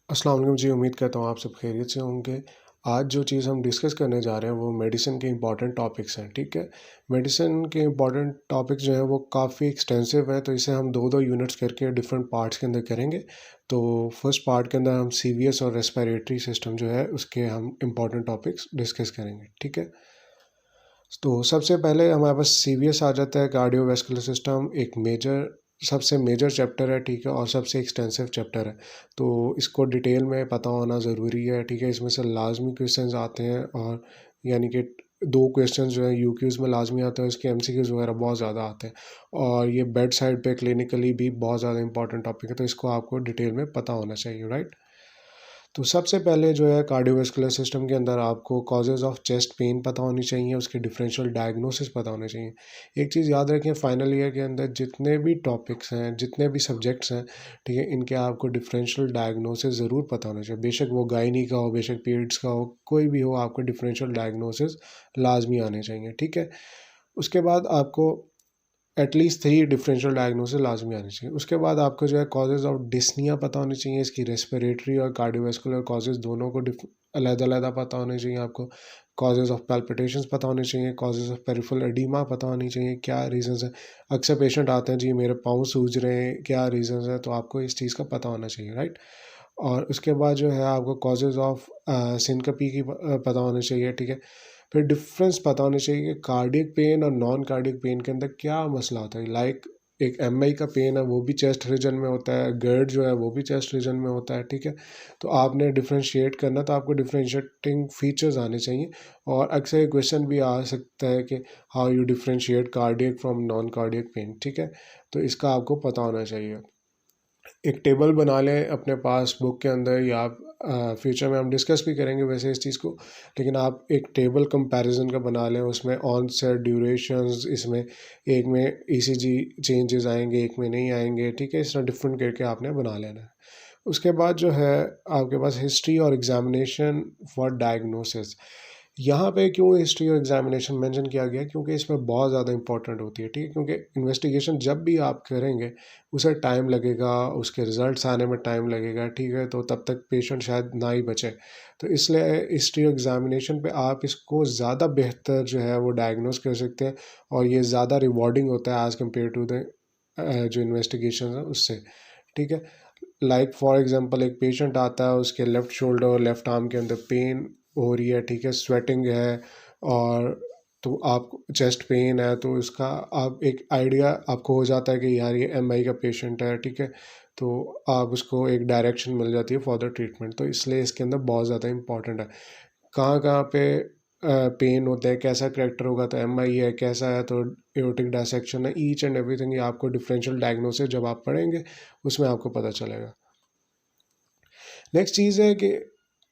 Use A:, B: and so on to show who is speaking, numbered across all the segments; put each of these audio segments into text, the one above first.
A: अस्सलाम वालेकुम जी। उम्मीद करता हूँ आप सब खैरियत से होंगे। आज जो चीज़ हम डिस्कस करने जा रहे हैं वो मेडिसिन के इम्पॉर्टेंट टॉपिक्स हैं, ठीक है। मेडिसिन के इम्पॉर्टेंट टॉपिक्स जो हैं वो काफ़ी एक्सटेंसिव है, तो इसे हम दो दो यूनिट्स करके डिफरेंट पार्ट्स के अंदर करेंगे। तो फर्स्ट पार्ट के अंदर हम सीवीएस और रेस्पिरेटरी सिस्टम जो है उसके हम इम्पॉर्टेंट टॉपिक्स डिस्कस करेंगे, ठीक है। तो सबसे पहले हमारे पास सीवीएस आ जाता है, कार्डियोवैस्कुलर सिस्टम। एक मेजर सबसे मेजर चैप्टर है, ठीक है, और सबसे एक्सटेंसिव चैप्टर है। तो इसको डिटेल में पता होना ज़रूरी है, ठीक है। इसमें से लाजमी क्वेश्चंस आते हैं, और यानी कि दो क्वेश्चंस जो है यूक्यूज़ में लाजमी आते हैं, इसके एमसीक्यूज़ वगैरह बहुत ज़्यादा आते हैं। और ये बेड साइड पे क्लिनिकली भी बहुत ज़्यादा इंपॉर्टेंट टॉपिक है, तो इसको आपको डिटेल में पता होना चाहिए, राइट। तो सबसे पहले जो है कार्डियोवैस्कुलर सिस्टम के अंदर आपको कॉजेज़ ऑफ चेस्ट पेन पता होनी चाहिए, उसके डिफरेंशियल डायग्नोसिस पता होने चाहिए। एक चीज़ याद रखें, फाइनल ईयर के अंदर जितने भी टॉपिक्स हैं, जितने भी सब्जेक्ट्स हैं, ठीक है, इनके आपको डिफरेंशियल डायग्नोसिस ज़रूर पता होना चाहिए। बेशक वो गायनी का हो, बेशक पीरियड्स का हो, कोई भी हो, आपको डिफरेंशियल डायग्नोसिस लाजमी आने चाहिए, ठीक है। उसके बाद आपको एटलीस्ट 3 डिफरेंशियल डायग्नोसिस लाजमी आनी चाहिए। उसके बाद आपको जो है कॉजेज़ ऑफ डिस्निया पता होनी चाहिए, इसकी रेस्पिरेटरी और कार्डियोवैस्कुलर कॉजेज़ दोनों को अलग-अलग पता होने चाहिए आपको। कॉजेज़ ऑफ पैल्पिटेशंस पता होने चाहिए, कॉजेज़ ऑफ पेरिफेरल एडीमा पता होनी चाहिए, क्या रीज़न्स हैं। अक्सर पेशेंट आते हैं, जी मेरे पाँव सूज रहे हैं, क्या रीज़न्स हैं, तो आपको इस चीज़ का पता होना चाहिए, राइट। और उसके बाद जो है आपको कॉजेज़ ऑफ सिनकपी की पता होनी चाहिए, ठीक है। फिर डिफरेंस पता होना चाहिए कि कार्डियक पेन और नॉन कार्डियक पेन के अंदर क्या मसला होता है। लाइक एक एमआई का पेन है, वो भी चेस्ट रीजन में होता है, गर्ड जो है वो भी चेस्ट रीजन में होता है, ठीक है। तो आपने डिफरेंशिएट करना, तो आपको डिफरेंशिएटिंग फीचर्स आने चाहिए। और अक्सर क्वेश्चन भी आ सकता है कि how you differentiate cardiac from non cardiac pain, ठीक है। तो इसका आपको पता होना चाहिए। एक टेबल बना लें अपने पास बुक के अंदर, या आप फ्यूचर में हम डिस्कस भी करेंगे वैसे इस चीज़ को। लेकिन आप एक टेबल कंपैरिजन का बना लें, उसमें ऑनसेट ड्यूरेशंस, इसमें एक में ईसीजी चेंजेस आएंगे, एक में नहीं आएंगे, ठीक है। इस तरह डिफरेंट करके आपने बना लेना है। उसके बाद जो है आपके पास हिस्ट्री और एग्जामिनेशन फॉर डायग्नोसिस। यहाँ पे क्यों हिस्ट्री और एग्जामिनेशन मेंशन किया गया, क्योंकि इसमें बहुत ज़्यादा इंपॉर्टेंट होती है, ठीक है। क्योंकि इन्वेस्टिगेशन जब भी आप करेंगे उसे टाइम लगेगा, उसके रिजल्ट्स आने में टाइम लगेगा, ठीक है। तो तब तक पेशेंट शायद ना ही बचे। तो इसलिए हिस्ट्री और एग्जामिनेशन पे आप इसको ज़्यादा बेहतर जो है वो डायग्नोस कर सकते हैं, और ये ज़्यादा रिवॉर्डिंग होता है एज़ कम्पेयर टू द जो इन्वेस्टिगेशन है उससे, ठीक है। लाइक फॉर एग्जांपल एक पेशेंट आता है, उसके लेफ़्ट शोल्डर और लेफ़्ट आर्म के अंदर पेन हो रही है, ठीक है, स्वेटिंग है, और तो आप चेस्ट पेन है, तो इसका आप एक आइडिया आपको हो जाता है कि यार ये एमआई का पेशेंट है, ठीक है। तो आप उसको एक डायरेक्शन मिल जाती है फॉर द ट्रीटमेंट। तो इसलिए इसके अंदर बहुत ज़्यादा इंपॉर्टेंट है कहाँ कहाँ पे पेन होता है, कैसा करेक्टर होगा, तो एमआई है, कैसा है तो एओर्टिक डायसेक्शन है। ईच एंड एवरीथिंग ये आपको डिफरेंशियल डायग्नोसिस जब आप पढ़ेंगे उसमें आपको पता चलेगा। नेक्स्ट चीज़ है कि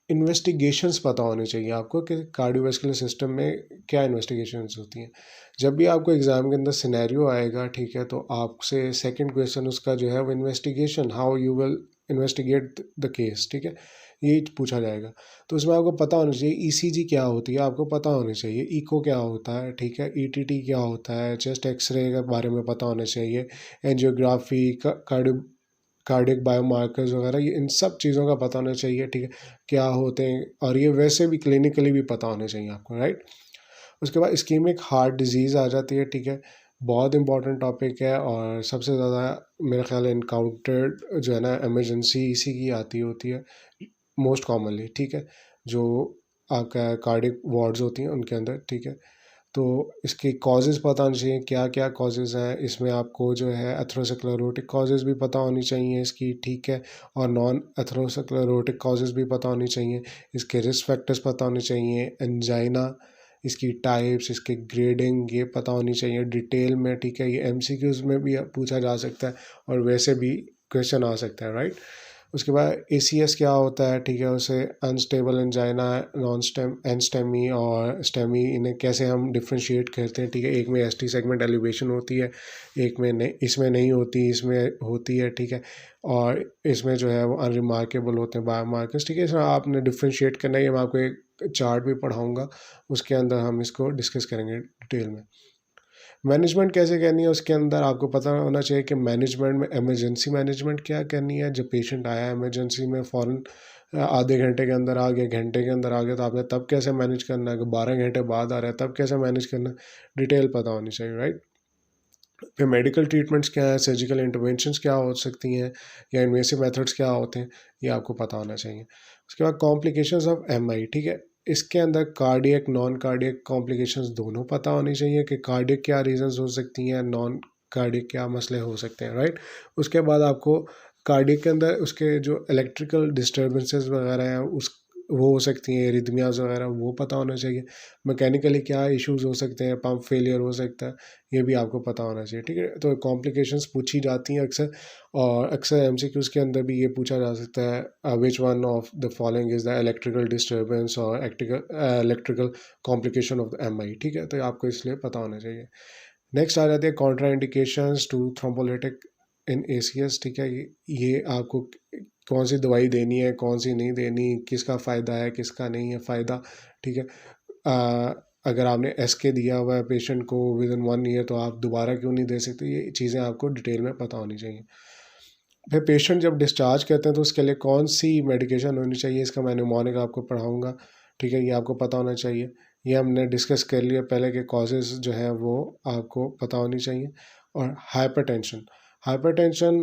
A: इन्वेस्टिगेशंस पता होनी चाहिए आपको कि कार्डियोवैस्कुलर सिस्टम में क्या इन्वेस्टिगेशंस होती हैं। जब भी आपको एग्ज़ाम के अंदर सिनेरियो आएगा, ठीक है, तो आपसे सेकंड क्वेश्चन उसका जो है वो investigation, how you will investigate the case, ठीक है, ये पूछा जाएगा। तो उसमें आपको पता होना चाहिए ईसीजी क्या होती है, आपको पता होना चाहिए इको क्या होता है, ठीक है, ईटीटी क्या होता है, चेस्ट एक्सरे के बारे में पता होना चाहिए, एंजियोग्राफी, कार्डियक बायोमार्कर्स वगैरह, ये इन सब चीज़ों का पता होना चाहिए, ठीक है, क्या होते हैं। और ये वैसे भी क्लिनिकली भी पता होने चाहिए आपको, राइट। उसके बाद इस्कीमिक हार्ट डिजीज़ आ जाती है, ठीक है। बहुत इंपॉर्टेंट टॉपिक है, और सबसे ज़्यादा मेरा ख्याल है इनकाउंटर्ड जो है ना इमरजेंसी इसी की आती होती है मोस्ट कॉमनली, ठीक है। जो आपका कार्डियक वार्ड्स होती हैं उनके अंदर, ठीक है। तो इसके कॉजेज़ पता होने चाहिए, क्या-क्या कॉजेज़ हैं। इसमें आपको जो है एथेरोस्क्लेरोटिक कॉजेज़ भी पता होनी चाहिए इसकी, ठीक है, और नॉन एथेरोस्क्लेरोटिक कॉजेज़ भी पता होनी चाहिए। इसके रिस्क फैक्टर्स पता होने चाहिए, एंजाइना, इसकी टाइप्स, इसकी ग्रेडिंग ये पता होनी चाहिए डिटेल में, ठीक है। ये एमसीक्यूज़ में भी पूछा जा सकता है, और वैसे भी क्वेश्चन आ सकता है, राइट। उसके बाद एसीएस क्या होता है, ठीक है, उसे अनस्टेबल एंजाइना, नॉन स्टेम एनस्टेमी और स्टेमी, इन्हें कैसे हम डिफ्रेंशिएट करते हैं, ठीक है। एक में एसटी सेगमेंट एलिवेशन होती है, एक में नहीं, इसमें नहीं होती, इसमें होती है, ठीक है। और इसमें जो है वो अनरिमार्केबल होते हैं बायोमार्कर्स, ठीक है। इसमें आपने डिफ्रेंशिएट करना है, मैं आपको एक चार्ट भी पढ़ाऊँगा, उसके अंदर हम इसको डिस्कस करेंगे डिटेल में। मैनेजमेंट कैसे करनी है उसके अंदर आपको पता होना चाहिए कि मैनेजमेंट में इमरजेंसी मैनेजमेंट क्या करनी है। जब पेशेंट आया इमरजेंसी में फ़ौरन आधे घंटे के अंदर आ गया, घंटे के अंदर आ गया, तो आपने तब कैसे मैनेज करना है। 12 घंटे बाद आ रहा है तब कैसे मैनेज करना है, डिटेल पता होनी चाहिए, राइट। फिर मेडिकल ट्रीटमेंट्स क्या है, सर्जिकल इंटरवेंशंस क्या हो सकती हैं, या इन्वेसिव मेथड्स क्या होते हैं, ये आपको पता होना चाहिए। उसके बाद कॉम्प्लिकेशंस ऑफ एमआई, ठीक है। इसके अंदर कार्डियक नॉन कार्डियक कॉम्प्लिकेशंस दोनों पता होनी चाहिए कि कार्डियक क्या रीजंस हो सकती हैं, नॉन कार्डियक क्या मसले हो सकते हैं, राइट। उसके बाद आपको कार्डियक के अंदर उसके जो इलेक्ट्रिकल डिस्टर्बेंसेस वगैरह हैं उस वो हो सकती हैं, रिदमियाज वगैरह, वो पता होना चाहिए। मैकेनिकली क्या इश्यूज हो सकते हैं, पंप फेलियर हो सकता है, ये भी आपको पता होना चाहिए, ठीक है। तो कॉम्प्लिकेशंस पूछी जाती हैं अक्सर, और अक्सर एमसीक्यूज़ के अंदर भी ये पूछा जा सकता है, which one of the following is the electrical disturbance और electrical complication of the MI, ठीक है। तो आपको इसलिए पता होना चाहिए। नेक्स्ट आ जाती है contraindications to thrombolytic in ACS, ठीक है। ये आपको कौन सी दवाई देनी है, कौन सी नहीं देनी, किसका फ़ायदा है किसका नहीं है फ़ायदा, ठीक है। अगर आपने एसके दिया हुआ है पेशेंट को विद इन 1 ईयर, तो आप दोबारा क्यों नहीं दे सकते, ये चीज़ें आपको डिटेल में पता होनी चाहिए। फिर पेशेंट जब डिस्चार्ज करते हैं तो उसके लिए कौन सी मेडिकेशन होनी चाहिए, इसका मैं निमोनिक आपको पढ़ाऊँगा, ठीक है। ये आपको पता होना चाहिए। ये हमने डिस्कस कर लिया पहले के कॉजेज़ जो हैं वो आपको पता होनी चाहिए। और हाइपरटेंशन, हाइपरटेंशन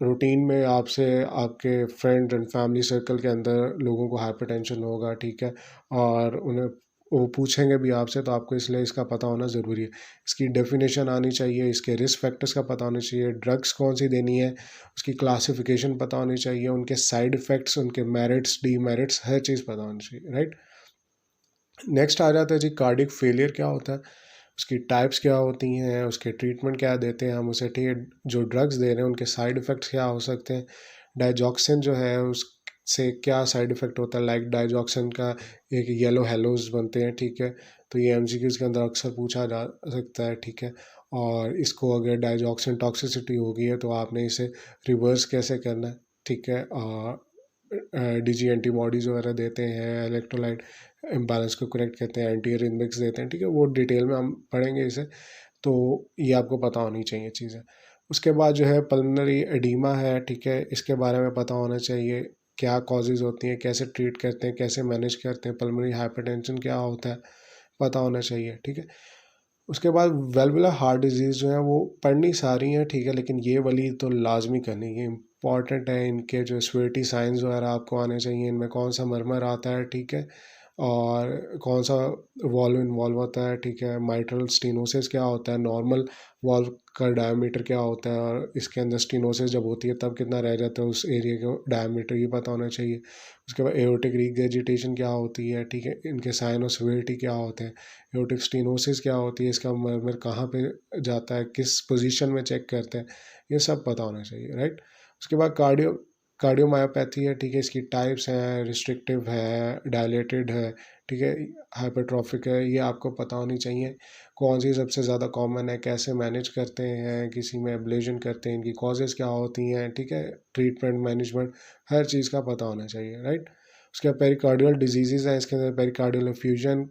A: रूटीन में आपसे आपके फ्रेंड एंड फैमिली सर्कल के अंदर लोगों को हाइपरटेंशन होगा, ठीक है। और उन्हें वो पूछेंगे भी आपसे, तो आपको इसलिए इसका पता होना ज़रूरी है। इसकी डेफिनेशन आनी चाहिए, इसके रिस्क फैक्टर्स का पता होना चाहिए, ड्रग्स कौन सी देनी है उसकी क्लासिफिकेशन पता होनी चाहिए, उनके साइड इफ़ेक्ट्स, उनके मेरिट्स डीमेरिट्स हर चीज़ पता होनी चाहिए, राइट। नेक्स्ट आ जाता है जी कार्डियक फेलियर क्या होता है, उसकी टाइप्स क्या होती हैं, उसके ट्रीटमेंट क्या देते हैं हम उसे, ठीक है। जो ड्रग्स दे रहे हैं उनके साइड इफ़ेक्ट्स क्या हो सकते हैं, डाइजॉक्सिन जो है उससे क्या साइड इफ़ेक्ट होता है। लाइक डाइजॉक्सिन का एक येलो हेलोज बनते हैं, ठीक है। तो ये एमसीक्यूज़ के अंदर अक्सर पूछा जा सकता है, ठीक है। और इसको अगर डाइजॉक्सिन टॉक्सिसिटी हो गई है तो आपने इसे रिवर्स कैसे करना है, ठीक है। डीजी एंटीबॉडीज़ वगैरह देते हैं, इलेक्ट्रोलाइट इम्बैलेंस को करेक्ट करते हैं, एंटी एरिथमिक्स देते हैं, ठीक है। वो डिटेल में हम पढ़ेंगे इसे, तो ये आपको पता होनी चाहिए चीज़ें। उसके बाद जो है पल्मोनरी एडीमा है, ठीक है। इसके बारे में पता होना चाहिए, क्या कॉजेज़ होती हैं, कैसे ट्रीट करते हैं, कैसे मैनेज करते हैं, पल्मोनरी हाइपरटेंशन क्या होता है, पता होना चाहिए, ठीक है। उसके बाद वेल्वुलर हार्ट डिजीज़ जो है वो पढ़नी सारी हैं, ठीक है, लेकिन ये वाली तो लाजमी करनी है, इम्पॉर्टेंट है। इनके जो स्वेटी साइंस वगैरह आपको आने चाहिए, इनमें कौन सा मरमर आता है, ठीक है, और कौन सा वॉल्व इन्वॉल्व होता है, ठीक है। माइट्रल स्टीनोसिस क्या होता है, नॉर्मल वॉल्व का डायमीटर क्या होता है, और इसके अंदर स्टीनोसिस जब होती है तब कितना रह जाता है उस एरिया का डायमीटर, ये पता होना चाहिए। उसके बाद एओर्टिक रिगर्जिटेशन क्या होती है, ठीक है। इनके साइन और सिवियरिटी क्या होते हैं, एओर्टिक स्टीनोसिस क्या होती है, इसका मरमर कहाँ पे जाता है, किस पोजीशन में चेक करते हैं, ये सब पता होना चाहिए, राइट। उसके बाद कार्डियोमायोपैथी है, ठीक है। इसकी टाइप्स हैं, रिस्ट्रिक्टिव है, डायलेटेड है, ठीक है, हाइपरट्रॉफिक है, ये आपको पता होनी चाहिए। कौन सी सबसे ज़्यादा कॉमन है, कैसे मैनेज करते हैं, किसी में एब्लेशन करते हैं, इनकी कॉजेज़ क्या होती हैं, ठीक है। ट्रीटमेंट मैनेजमेंट हर चीज़ का पता होना चाहिए, राइट। उसके बाद पेरिकार्डियल डिजीज़ हैं, इसके अंदर पेरिकार्डियल एफ्यूजन,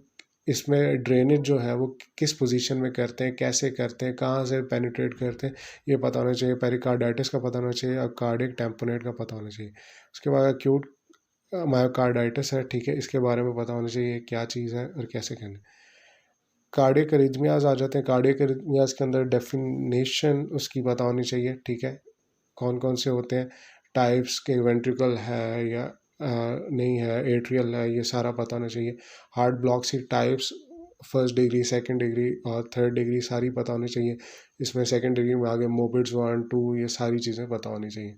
A: इसमें ड्रेनेज जो है वो किस पोजीशन में करते हैं, कैसे करते हैं, कहाँ से पेनिट्रेट करते हैं, ये पता होना चाहिए। पेरिकार्डाइटिस का पता होना चाहिए और कार्डियक टैम्पोनेट का पता होना चाहिए। उसके बाद एक्यूट मायोकार्डाइटिस है, ठीक है, इसके बारे में पता होना चाहिए क्या चीज़ है और कैसे करना है। कार्डियक अरिथमियाज आ जाते हैं, कार्डियक अरिथमियाज के अंदर डेफिनेशन उसकी पता होनी चाहिए, ठीक है। कौन कौन से होते हैं, टाइप्स के, वेंट्रिकल है या नहीं है, एट्रियल है, ये सारा पता होना चाहिए। हार्ट ब्लॉक्स की types, first degree, second degree और थर्ड डिग्री सारी पता होनी चाहिए। इसमें सेकंड डिग्री में आगे मोबिट्स 1 2 ये सारी चीज़ें पता होनी चाहिए।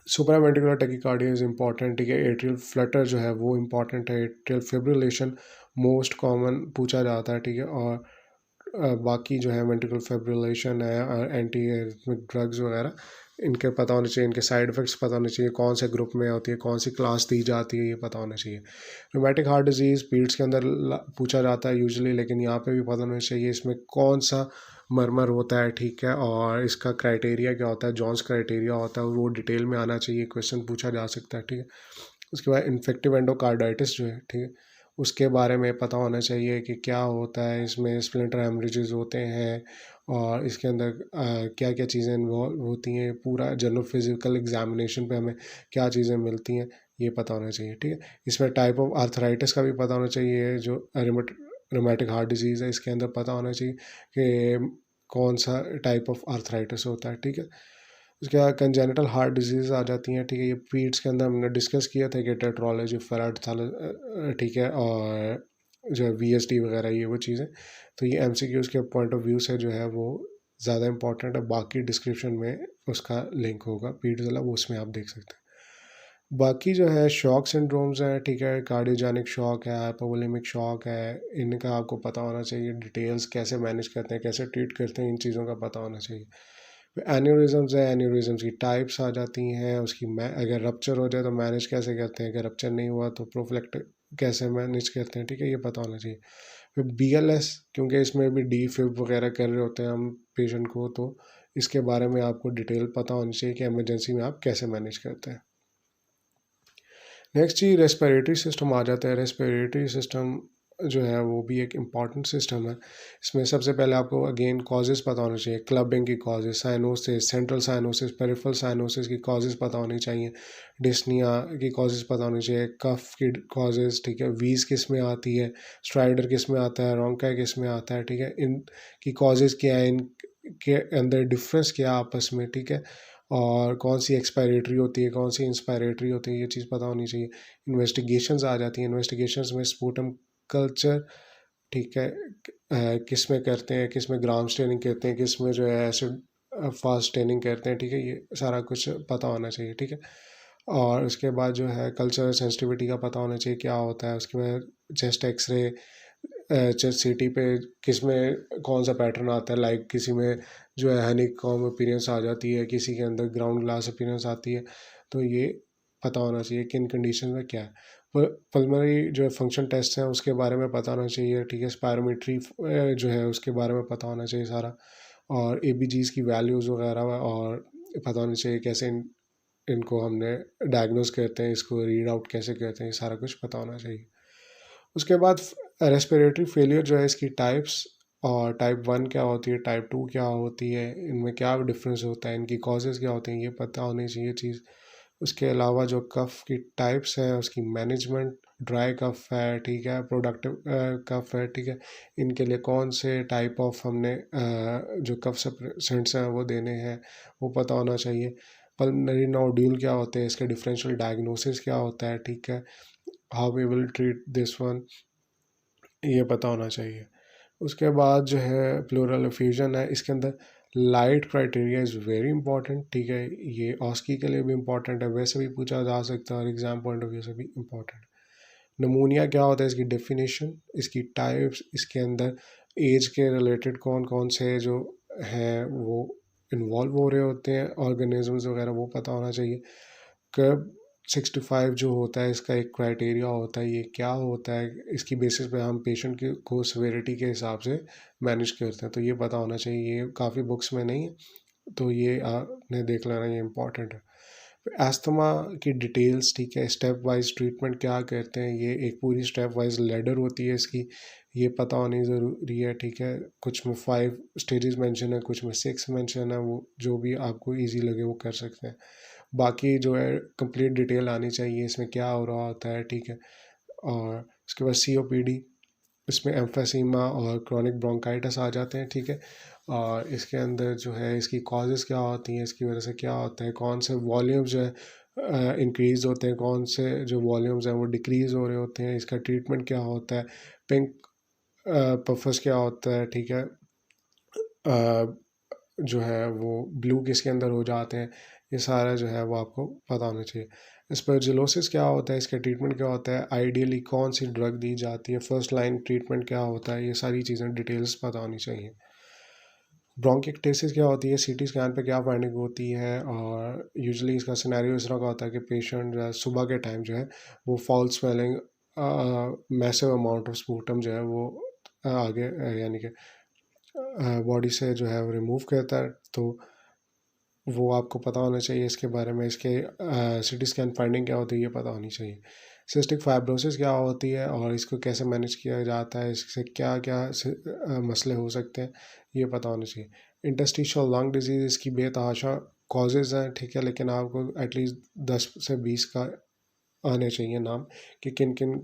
A: सुप्रावेंट्रिकुलर टैकीकार्डिया इज़ इम्पॉर्टेंट, ठीक है। एट्रियल फ्लटर जो है वो इम्पॉर्टेंट है। एट्रियल फिब्रिलेशन मोस्ट कॉमन पूछा जाता है, ठीक है। और बाकी जो है वेंट्रिकुलर फिब्रिलेशन है और एंटी एरिथमिक ड्रग्स वगैरह, इनके पता होने चाहिए, इनके साइड इफ़ेक्ट्स पता होने चाहिए, कौन से ग्रुप में होती है, कौन सी क्लास दी जाती है, ये पता होना चाहिए। रोमैटिक हार्ट डिजीज़ पीड्स के अंदर पूछा जाता है यूजुअली, लेकिन यहाँ पे भी पता होना चाहिए इसमें कौन सा मरमर होता है, ठीक है। और इसका क्राइटेरिया क्या होता है, जॉन्स क्राइटेरिया होता है, वो डिटेल में आना चाहिए, क्वेश्चन पूछा जा सकता है, ठीक है। उसके बाद इन्फेक्टिव एंडोकार्डाइटिस जो है, ठीक है, उसके बारे में पता होना चाहिए कि क्या होता है इसमें, स्प्लिंटर हेमरेजेस होते हैं और इसके अंदर क्या क्या चीज़ें इन्वॉल्व होती हैं, पूरा जनरल फिजिकल एग्जामिनेशन पे हमें क्या चीज़ें मिलती हैं ये पता होना चाहिए, ठीक है। इसमें टाइप ऑफ आर्थराइटिस का भी पता होना चाहिए, जो रोमेटिक हार्ट डिजीज़ है इसके अंदर पता होना चाहिए कि कौन सा टाइप ऑफ आर्थराइटिस होता है, ठीक है। उसके बाद कंजेनिटल हार्ट डिजीज़ आ जाती हैं, ठीक है। ये पीड्स के अंदर हमने डिस्कस किया था कि टेट्रोलॉजी, फेराइड था, ठीक है, और जो है वीएसडी वगैरह ये वो चीज़ें। तो ये एमसीक्यूज़ के पॉइंट ऑफ व्यू से जो है वो ज़्यादा इंपॉर्टेंट है, बाकी डिस्क्रिप्शन में उसका लिंक होगा पीड्स वाला, वो उसमें आप देख सकते हैं। बाकी जो है शॉक सिंड्रोम्स हैं, ठीक है, कार्डियोजेनिक शॉक है, हाइपोवोलेमिक शॉक है, इनका आपको पता होना चाहिए, डिटेल्स कैसे मैनेज करते हैं, कैसे ट्रीट करते हैं, इन चीज़ों का पता होना चाहिए। एन्यूरिज्म्स है, एन्यूरिज्म्स की टाइप्स आ जाती हैं, उसकी अगर रप्चर हो जाए तो मैनेज कैसे करते हैं, अगर रप्चर नहीं हुआ तो प्रोफिलेक्ट कैसे मैनेज करते हैं, ठीक है, ये पता होना चाहिए। फिर बीएलएस, क्योंकि इसमें भी डी फिब वगैरह कर रहे होते हैं हम पेशेंट को, तो इसके बारे में आपको डिटेल पता होनी चाहिए कि इमरजेंसी में आप कैसे मैनेज करते हैं। नेक्स्ट चीज़ रेस्पिरेटरी सिस्टम आ जाता है। रेस्पिरेटरी सिस्टम जो है वो भी एक इम्पॉर्टेंट सिस्टम है। इसमें सबसे पहले आपको अगेन कॉजेज़ पता होने चाहिए, क्लबिंग की causes, cyanosis, central cyanosis, peripheral cyanosis की कॉजेज़ पता होनी चाहिए, डिस्निया की कॉजेज़ पता होनी चाहिए, कफ की कॉजेज़, ठीक है, वीज़ किस में आती है, स्ट्राइडर किस में आता है, रोंकाई किस में आता है, ठीक है, इन की कॉजेज़ क्या है, इनके अंदर डिफरेंस क्या है आपस में, ठीक है, और कौन सी एक्सपायरेटरी होती है, कौन सी इंस्पायरेटरी होती है, ये चीज़ पता होनी चाहिए। इन्वेस्टिगेशंस आ जाती हैं, इन्वेस्टिगेशंस में स्पूटम कल्चर, ठीक है, किस में करते हैं, किस में ग्राम स्टेनिंग करते हैं, किस में जो है एसिड फास्ट स्टेनिंग करते हैं, ठीक है, ये सारा कुछ पता होना चाहिए, ठीक है। और उसके बाद जो है कल्चर सेंसिटिविटी का पता होना चाहिए क्या होता है, उसके बाद चेस्ट एक्सरे, चेस्ट सीटी पे किस में कौन सा पैटर्न आता है, लाइक किसी में जो है हनीकॉम्ब अपीयरेंस आ जाती है, किसी के अंदर ग्राउंड ग्लास अपीयरेंस आती है, तो ये पता होना चाहिए कि इन कंडीशन में क्या है। पल्मोनरी जो है फंक्शन टेस्ट है उसके बारे में पता होना चाहिए, ठीक है, स्पायरोमीट्री जो है उसके बारे में पता होना चाहिए सारा, और एबीजीज की वैल्यूज़ वगैरह, और पता होना चाहिए कैसे इनको हमने डायग्नोज करते हैं, इसको रीड आउट कैसे करते हैं, ये सारा कुछ पता होना चाहिए। उसके बाद रेस्पिरेटरी फेलियर जो है इसकी टाइप्स, और टाइप 1 क्या होती है, टाइप 2 क्या होती है, इनमें क्या डिफरेंस होता है, इनकी कॉजेज़ क्या होते हैं, ये पता होनी चाहिए चीज़। उसके अलावा जो कफ़ की टाइप्स हैं उसकी मैनेजमेंट, ड्राई कफ़ है, ठीक है, प्रोडक्टिव कफ़ है, ठीक है, इनके लिए कौन से टाइप ऑफ हमने जो कफ सप्रेसेंट्स हैं वो देने हैं, वो पता होना चाहिए। पल्मोनरी नोड्यूल क्या होते हैं, इसके डिफरेंशियल डायग्नोसिस क्या होता है, ठीक है, how we will treat this one, ये पता होना चाहिए। उसके बाद जो है प्लूरल एफ्यूजन है, इसके अंदर light criteria is very important, ठीक है, ये ऑस्की के लिए भी इंपॉर्टेंट है, वैसे भी पूछा जा सकता है और एग्जाम पॉइंट ऑफ व्यू से भी इंपॉर्टेंट। नमूनिया क्या होता है, इसकी डेफिनेशन, इसकी टाइप्स, इसके अंदर एज के रिलेटेड कौन कौन से जो हैं वो इन्वॉल्व हो रहे होते हैं ऑर्गेनिजम्स वगैरह, वो पता होना चाहिए। कब 65 जो होता है इसका एक क्राइटेरिया होता है, ये क्या होता है, इसकी बेसिस पे हम पेशेंट के को सेवेरिटी के हिसाब से मैनेज करते हैं, तो ये पता होना चाहिए, ये काफ़ी बुक्स में नहीं है, तो ये आपने देख लेना, ये इंपॉर्टेंट है। अस्थमा की डिटेल्स, ठीक है, स्टेप वाइज ट्रीटमेंट क्या करते हैं, ये एक पूरी स्टेप वाइज लैडर होती है इसकी, ये पता होनी ज़रूरी है, ठीक है, कुछ में 5 स्टेजेस मेंशन है, कुछ में 6 मेंशन है, वो जो भी आपको इजी लगे वो कर सकते हैं। बाकी जो है कंप्लीट डिटेल आनी चाहिए इसमें क्या हो रहा होता है, ठीक है। और उसके बाद सीओपीडी, इसमें एम्फेसीमा और क्रॉनिक ब्रोंकाइटिस आ जाते हैं, ठीक है, और इसके अंदर जो है इसकी कॉजेज़ क्या होती हैं, इसकी वजह से क्या होता है, कौन से वॉल्यूम्स जो है इंक्रीज़ होते हैं, कौन से जो वॉल्यूम्स हैं वो डिक्रीज़ हो रहे होते हैं, इसका ट्रीटमेंट क्या होता है, पिंक पफस क्या होता है, ठीक है, जो है वो ब्लू किसके अंदर हो जाते हैं, ये सारा जो है वो आपको पता होना चाहिए। एस्परजिलोसिस क्या होता है, इसका ट्रीटमेंट क्या होता है, आइडियली कौन सी ड्रग दी जाती है, फर्स्ट लाइन ट्रीटमेंट क्या होता है, ये सारी चीज़ें डिटेल्स पता होनी चाहिए। ब्रोंकिक्टेसिस क्या होती है, सीटी स्कैन पे क्या फाइंडिंग होती है, और यूजुअली इसका सिनेरियो इस तरह का होता है कि पेशेंट जो है सुबह के टाइम जो है वो fall swelling, massive amount of sputum जो है वो आगे यानी कि बॉडी से जो है वो रिमूव करता है, तो वो आपको पता होना चाहिए इसके बारे में, इसके सीटी स्कैन फाइंडिंग क्या होती है ये पता होनी चाहिए। सिस्टिक फाइब्रोसिस क्या होती है और इसको कैसे मैनेज किया जाता है, इससे क्या क्या मसले हो सकते हैं, ये पता होना चाहिए। इंटरस्टिशियल लंग डिजीज़ इसकी बेतहाशा कॉजेज़ हैं, ठीक है, लेकिन आपको एटलीस्ट 10 से 20 का आने चाहिए नाम कि किन किन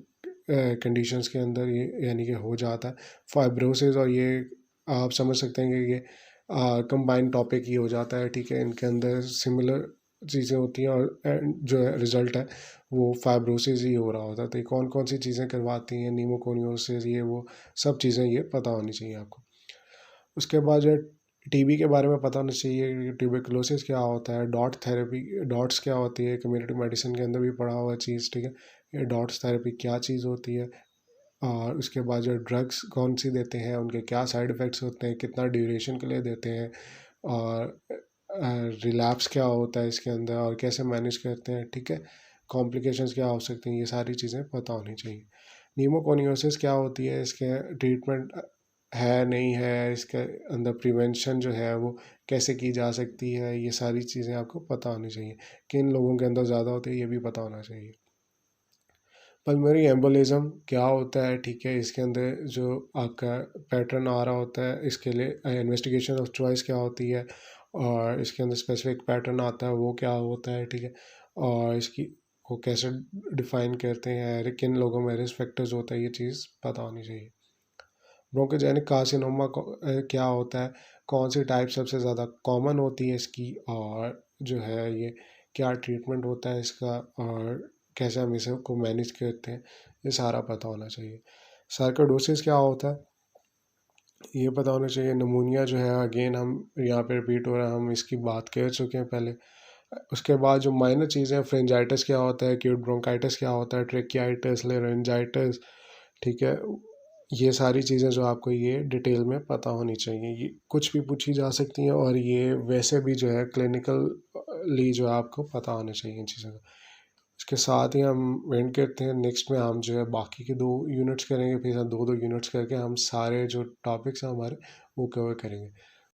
A: कंडीशंस के अंदर ये यानी कि हो जाता है फाइब्रोसिस। और ये आप समझ सकते हैं कि ये कंबाइंड टॉपिक ही हो जाता है, ठीक है, इनके अंदर सिमिलर चीज़ें होती हैं और जो है रिज़ल्ट है वो फाइब्रोसिस ही हो रहा होता है। तो ये कौन कौन सी चीज़ें करवाती हैं, नीमोकोनियोसिस, ये वो सब चीज़ें ये पता होनी चाहिए आपको। उसके बाद जो है टीबी के बारे में पता होना चाहिए, ट्यूबरकुलोसिस क्या होता है, डॉट थेरेपी, डॉट्स क्या होती है, कम्युनिटी मेडिसिन के अंदर भी पढ़ा हुआ चीज़, ठीक है, ये डॉट्स थेरेपी क्या चीज़ होती है। और उसके बाद जो ड्रग्स कौन सी देते हैं, उनके क्या साइड इफ़ेक्ट्स होते हैं, कितना ड्यूरेशन के लिए देते हैं, और रिलैप्स क्या होता है इसके अंदर और कैसे मैनेज करते हैं, ठीक है, कॉम्प्लिकेशंस क्या हो सकती हैं, ये सारी चीज़ें पता होनी चाहिए। न्यूमोकोनियोसिस क्या होती है, इसके ट्रीटमेंट है नहीं है, इसके अंदर प्रिवेंशन जो है वो कैसे की जा सकती है, ये सारी चीज़ें आपको पता होनी चाहिए। किन लोगों के अंदर ज़्यादा होती है ये भी पता होना चाहिए। पल्मोनरी एम्बोलिज्म क्या होता है, ठीक है, इसके अंदर जो आपका पैटर्न आ रहा होता है, इसके लिए इन्वेस्टिगेशन ऑफ चॉइस क्या होती है और इसके अंदर स्पेसिफिक पैटर्न आता है वो क्या होता है, ठीक है, और इसकी को कैसे डिफाइन करते हैं, किन लोगों में रिस्क फैक्टर्स होता है, ये चीज़ पता होनी चाहिए। ब्रोंकोजेनिक कार्सिनोमा क्या होता है, कौन सी टाइप सबसे ज़्यादा कॉमन होती है इसकी, और जो है ये क्या ट्रीटमेंट होता है इसका, और कैसे हम इसे को मैनेज करते हैं, ये सारा पता होना चाहिए। सार्कोइडोसिस क्या होता है ये पता होना चाहिए। नमूनिया जो है अगेन हम यहाँ पे रिपीट हो रहा है, हम इसकी बात कर चुके हैं पहले। उसके बाद जो माइनर चीज़ें हैं, फ्रेंजाइटिस क्या होता है, एक्यूट ब्रोंकाइटिस क्या होता है, ट्रेकियाइटिस, लेरेंजाइटिस, ठीक है, ये सारी चीज़ें जो आपको ये डिटेल में पता होनी चाहिए। ये कुछ भी पूछी जा सकती हैं और ये वैसे भी जो है क्लिनिकली जो है आपको पता होना चाहिए इन चीज़ों का। इसके साथ ही हम एंड करते हैं, नेक्स्ट में हम जो है बाकी के 2 यूनिट्स करेंगे, फिर हम 2-2 यूनिट्स करके हम सारे जो टॉपिक्स हैं हमारे वो कवर करेंगे।